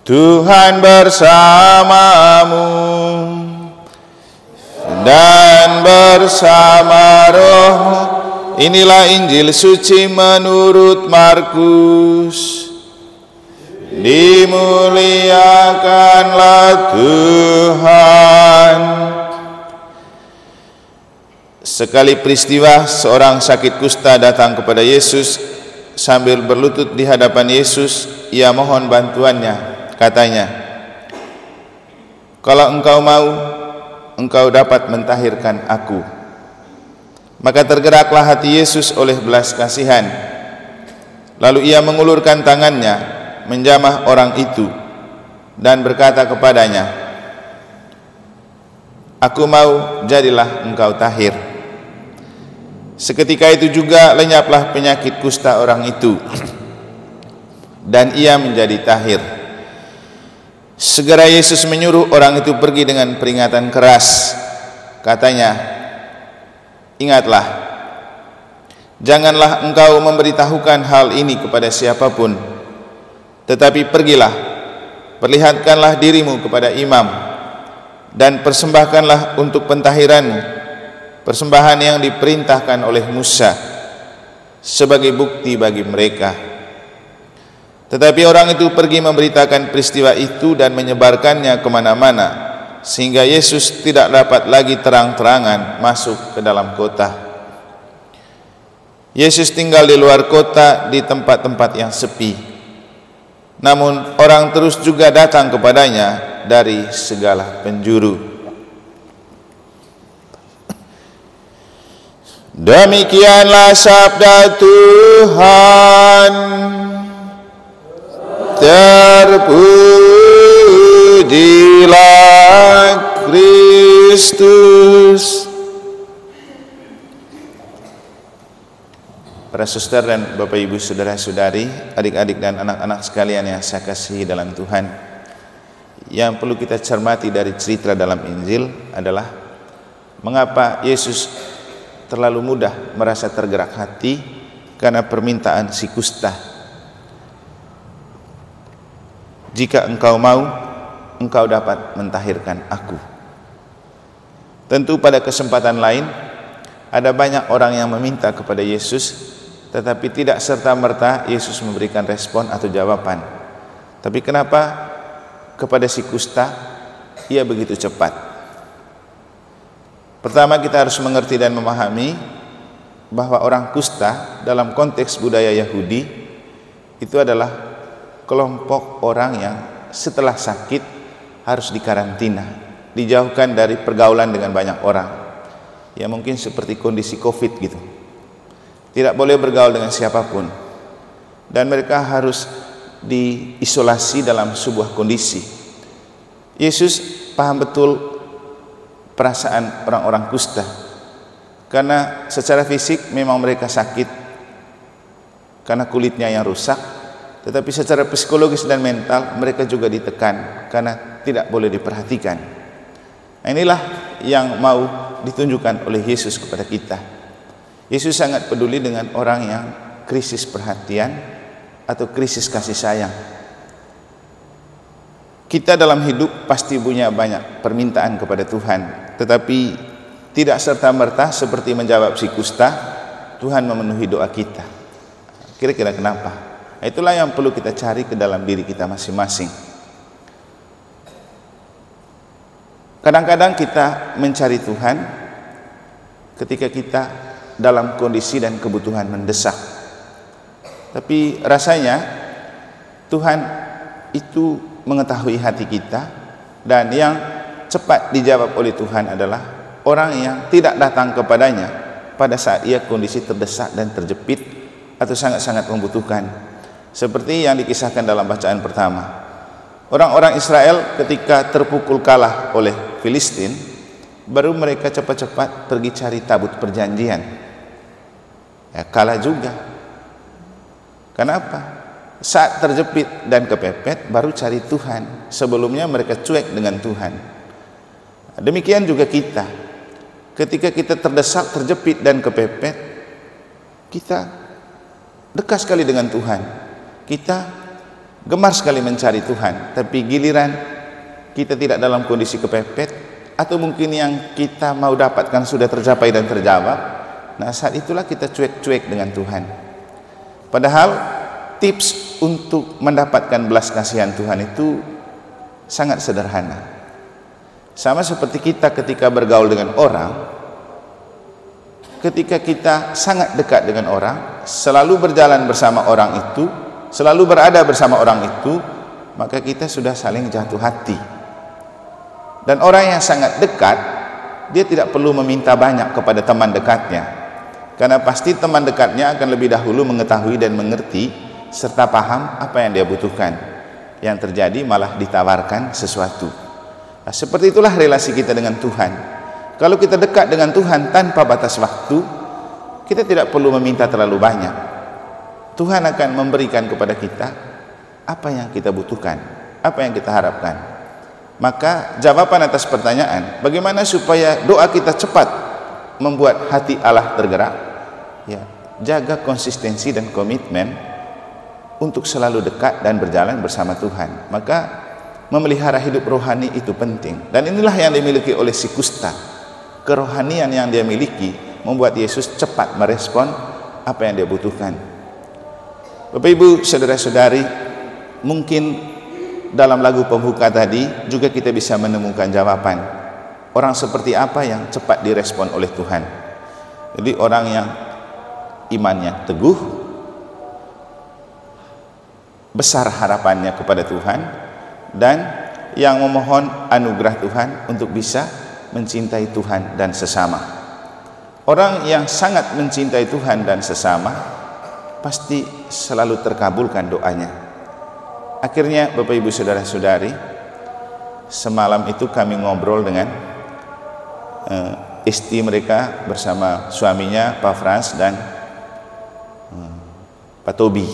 Tuhan bersamamu dan bersama rohmu. Inilah Injil suci menurut Markus. Dimuliakanlah Tuhan. Sekali peristiwa, seorang sakit kusta datang kepada Yesus. Sambil berlutut di hadapan Yesus, ia mohon bantuannya. Katanya, "Kalau engkau mau, engkau dapat mentahirkan aku." Maka tergeraklah hati Yesus oleh belas kasihan. Lalu ia mengulurkan tangannya, menjamah orang itu, dan berkata kepadanya, "Aku mau, jadilah engkau tahir." Seketika itu juga lenyaplah penyakit kusta orang itu, dan ia menjadi tahir. Segera Yesus menyuruh orang itu pergi dengan peringatan keras. Katanya, "Ingatlah, janganlah engkau memberitahukan hal ini kepada siapapun, tetapi pergilah, perlihatkanlah dirimu kepada imam, dan persembahkanlah untuk pentahiranmu persembahan yang diperintahkan oleh Musa sebagai bukti bagi mereka." Tetapi orang itu pergi memberitakan peristiwa itu dan menyebarkannya kemana-mana, sehingga Yesus tidak dapat lagi terang-terangan masuk ke dalam kota. Yesus tinggal di luar kota di tempat-tempat yang sepi. Namun orang terus juga datang kepadanya dari segala penjuru. Demikianlah sabda Tuhan. Terpujilah Kristus. Para suster dan Bapak Ibu saudara-saudari, adik-adik dan anak-anak sekalian yang saya kasihi dalam Tuhan, yang perlu kita cermati dari cerita dalam Injil adalah mengapa Yesus terlalu mudah merasa tergerak hati karena permintaan si kusta. "Jika engkau mau, engkau dapat mentahirkan aku." Tentu pada kesempatan lain ada banyak orang yang meminta kepada Yesus, tetapi tidak serta-merta Yesus memberikan respon atau jawaban. Tapi kenapa kepada si kusta ia begitu cepat? Pertama, kita harus mengerti dan memahami bahwa orang kusta dalam konteks budaya Yahudi itu adalah kelompok orang yang setelah sakit harus dikarantina, dijauhkan dari pergaulan dengan banyak orang. Ya mungkin seperti kondisi COVID gitu. Tidak boleh bergaul dengan siapapun. Dan mereka harus diisolasi dalam sebuah kondisi. Yesus paham betul perasaan orang-orang kusta. Karena secara fisik memang mereka sakit karena kulitnya yang rusak. Tetapi secara psikologis dan mental mereka juga ditekan karena tidak boleh diperhatikan. Nah, inilah yang mau ditunjukkan oleh Yesus kepada kita. Yesus sangat peduli dengan orang yang krisis perhatian atau krisis kasih sayang. Kita dalam hidup pasti punya banyak permintaan kepada Tuhan, tetapi tidak serta-merta seperti menjawab si kusta, Tuhan memenuhi doa kita. Kira-kira kenapa? Itulah yang perlu kita cari ke dalam diri kita masing-masing. Kadang-kadang kita mencari Tuhan ketika kita dalam kondisi dan kebutuhan mendesak. Tapi rasanya Tuhan itu mengetahui hati kita, dan yang cepat dijawab oleh Tuhan adalah orang yang tidak datang kepadanya pada saat ia kondisi terdesak dan terjepit atau sangat-sangat membutuhkan. Seperti yang dikisahkan dalam bacaan pertama. Orang-orang Israel ketika terpukul kalah oleh Filistin, baru mereka cepat-cepat pergi cari tabut perjanjian. Ya, kalah juga. Kenapa? Saat terjepit dan kepepet baru cari Tuhan. Sebelumnya mereka cuek dengan Tuhan. Demikian juga kita. Ketika kita terdesak, terjepit dan kepepet, kita dekat sekali dengan Tuhan. Kita gemar sekali mencari Tuhan, tapi giliran kita tidak dalam kondisi kepepet, atau mungkin yang kita mau dapatkan sudah tercapai dan terjawab, nah saat itulah kita cuek-cuek dengan Tuhan. Padahal tips untuk mendapatkan belas kasihan Tuhan itu sangat sederhana. Sama seperti kita ketika bergaul dengan orang, ketika kita sangat dekat dengan orang, selalu berjalan bersama orang itu, selalu berada bersama orang itu, maka kita sudah saling jatuh hati. Dan orang yang sangat dekat, dia tidak perlu meminta banyak kepada teman dekatnya, karena pasti teman dekatnya akan lebih dahulu mengetahui dan mengerti serta paham apa yang dia butuhkan. Yang terjadi malah ditawarkan sesuatu. Nah, seperti itulah relasi kita dengan Tuhan. Kalau kita dekat dengan Tuhan tanpa batas waktu, kita tidak perlu meminta terlalu banyak. Tuhan akan memberikan kepada kita apa yang kita butuhkan, apa yang kita harapkan. Maka jawaban atas pertanyaan, bagaimana supaya doa kita cepat membuat hati Allah tergerak? Ya, jaga konsistensi dan komitmen untuk selalu dekat dan berjalan bersama Tuhan. Maka memelihara hidup rohani itu penting. Dan inilah yang dimiliki oleh si kusta. Kerohanian yang dia miliki membuat Yesus cepat merespon apa yang dia butuhkan. Bapak Ibu, saudara-saudari, mungkin dalam lagu pembuka tadi juga kita bisa menemukan jawaban. Orang seperti apa yang cepat direspon oleh Tuhan? Jadi orang yang imannya teguh, besar harapannya kepada Tuhan, dan yang memohon anugerah Tuhan untuk bisa mencintai Tuhan dan sesama. Orang yang sangat mencintai Tuhan dan sesama pasti selalu terkabulkan doanya. Akhirnya Bapak Ibu saudara-saudari, semalam itu kami ngobrol dengan istri mereka bersama suaminya Pak Frans dan Pak Tobi.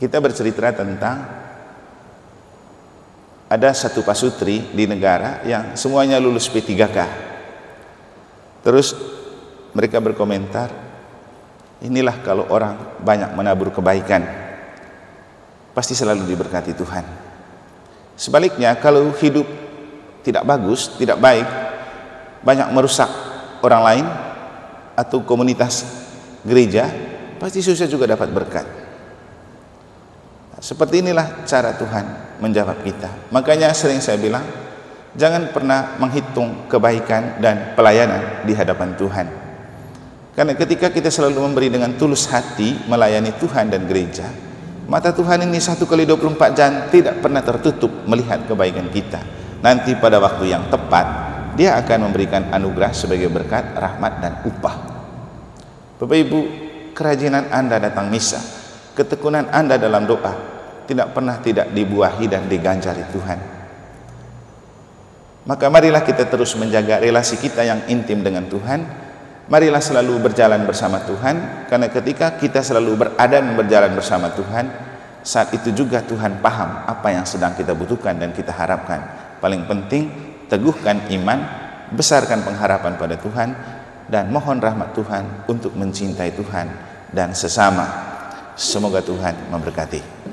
Kita bercerita tentang ada satu pasutri di negara yang semuanya lulus P3K. Terus mereka berkomentar, inilah kalau orang banyak menabur kebaikan, pasti selalu diberkati Tuhan. Sebaliknya, kalau hidup tidak bagus, tidak baik, banyak merusak orang lain atau komunitas gereja, pasti susah juga dapat berkat. Seperti inilah cara Tuhan menjawab kita. Makanya sering saya bilang, jangan pernah menghitung kebaikan dan pelayanan di hadapan Tuhan. Karena ketika kita selalu memberi dengan tulus hati melayani Tuhan dan gereja, mata Tuhan ini 1x24 jam tidak pernah tertutup melihat kebaikan kita. Nanti pada waktu yang tepat, Dia akan memberikan anugerah sebagai berkat, rahmat dan upah. Bapak Ibu, kerajinan Anda datang misa, ketekunan Anda dalam doa tidak pernah tidak dibuahi dan diganjari Tuhan. Maka marilah kita terus menjaga relasi kita yang intim dengan Tuhan. Marilah selalu berjalan bersama Tuhan, karena ketika kita selalu berada dan berjalan bersama Tuhan, saat itu juga Tuhan paham apa yang sedang kita butuhkan dan kita harapkan. Paling penting, teguhkan iman, besarkan pengharapan pada Tuhan, dan mohon rahmat Tuhan untuk mencintai Tuhan dan sesama. Semoga Tuhan memberkati.